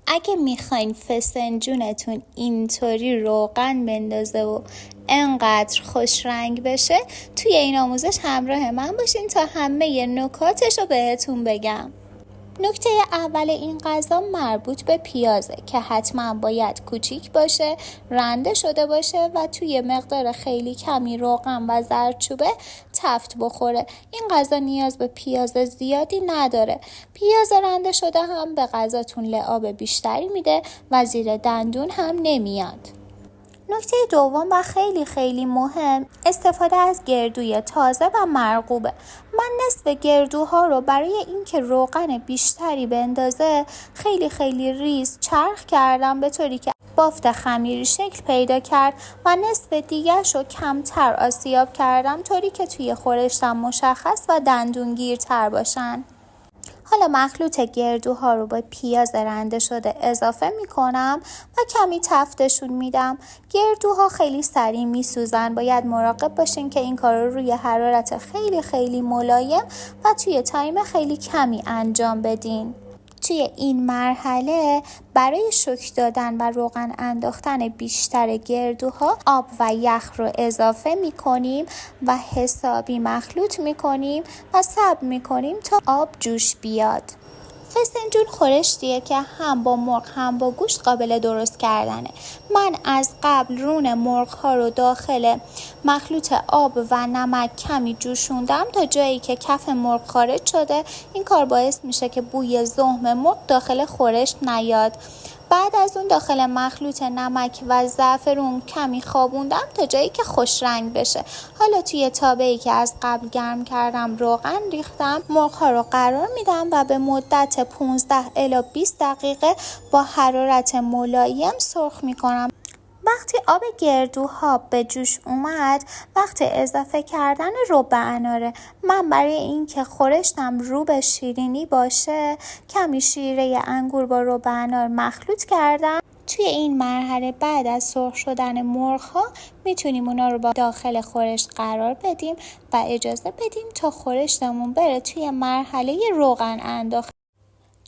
اگه میخواین فسنجونتون اینطوری روغن بندازه و انقدر خوش رنگ بشه، توی این آموزش همراه من باشین تا همه نکاتش رو بهتون بگم. نکته اول این غذا مربوط به پیازه که حتما باید کوچیک باشه، رنده شده باشه و توی مقدار خیلی کمی روغن و زردچوبه تفت بخوره. این غذا نیاز به پیاز زیادی نداره. پیاز رنده شده هم به غذاتون لعاب بیشتری میده و زیر دندون هم نمیاد. نکته دوم و خیلی خیلی مهم، استفاده از گردوی تازه و مرغوبه. من نصف گردوها رو برای اینکه روغن بیشتری بندازه خیلی خیلی ریز چرخ کردم به طوری که بافت خمیری شکل پیدا کرد و نصف دیگرش رو کمتر آسیاب کردم طوری که توی خورشتم مشخص و دندونگیرتر باشن. حالا مخلوط گردوها رو به پیاز رنده شده اضافه میکنم و کمی تفتشون میدم. گردوها خیلی سریع میسوزن، باید مراقب باشین که این کار رو روی حرارت خیلی خیلی ملایم و توی تایم خیلی کمی انجام بدین. توی این مرحله برای شوک دادن و روغن انداختن بیشتر گردوها آب و یخ رو اضافه میکنیم و حسابی مخلوط میکنیم و صبر میکنیم تا آب جوش بیاد. فسنجون خورشتیه که هم با مرغ هم با گوشت قابل درست کردنه. من از قبل رون مرغ ها رو داخل مخلوط آب و نمک کمی جوشوندم تا جایی که کف مرغ خارج شده. این کار باعث میشه که بوی زهم مرغ داخل خورشت نیاد. بعد از اون داخل مخلوط نمک و زعفرون کمی خوابوندم تا جایی که خوش رنگ بشه. حالا توی تابه‌ای که از قبل گرم کردم روغن ریختم. مرغ‌ها رو قرار میدم و به مدت 15 الی 20 دقیقه با حرارت ملایم سرخ میکنم. وقتی آب گردوها به جوش اومد، وقت اضافه کردن رب اناره. من برای اینکه خورشتم رو به شیرینی باشه کمی شیره انگور با رب انار مخلوط کردم. توی این مرحله بعد از سرخ شدن مرغ‌ها میتونیم اونا رو با داخل خورشت قرار بدیم و اجازه بدیم تا خورشتمون بره توی مرحله روغن انداختن.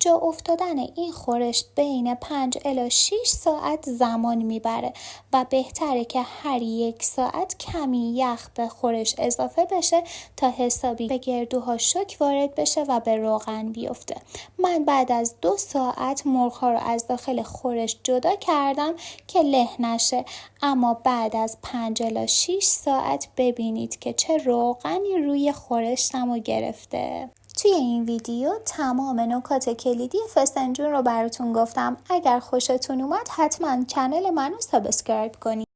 جا افتادن این خورشت بین 5 الی 6 ساعت زمان میبره و بهتره که هر 1 ساعت کمی یخ به خورشت اضافه بشه تا حسابی به گردوها شوک وارد بشه و به روغن بیفته. من بعد از 2 ساعت مرغ‌ها رو از داخل خورشت جدا کردم که له نشه، اما بعد از 5 الی 6 ساعت ببینید که چه روغنی روی خورشتمو گرفته. توی این ویدیو تمام نکات کلیدی فسنجون رو براتون گفتم. اگر خوشتون اومد حتما کانال منو سابسکرایب کنید.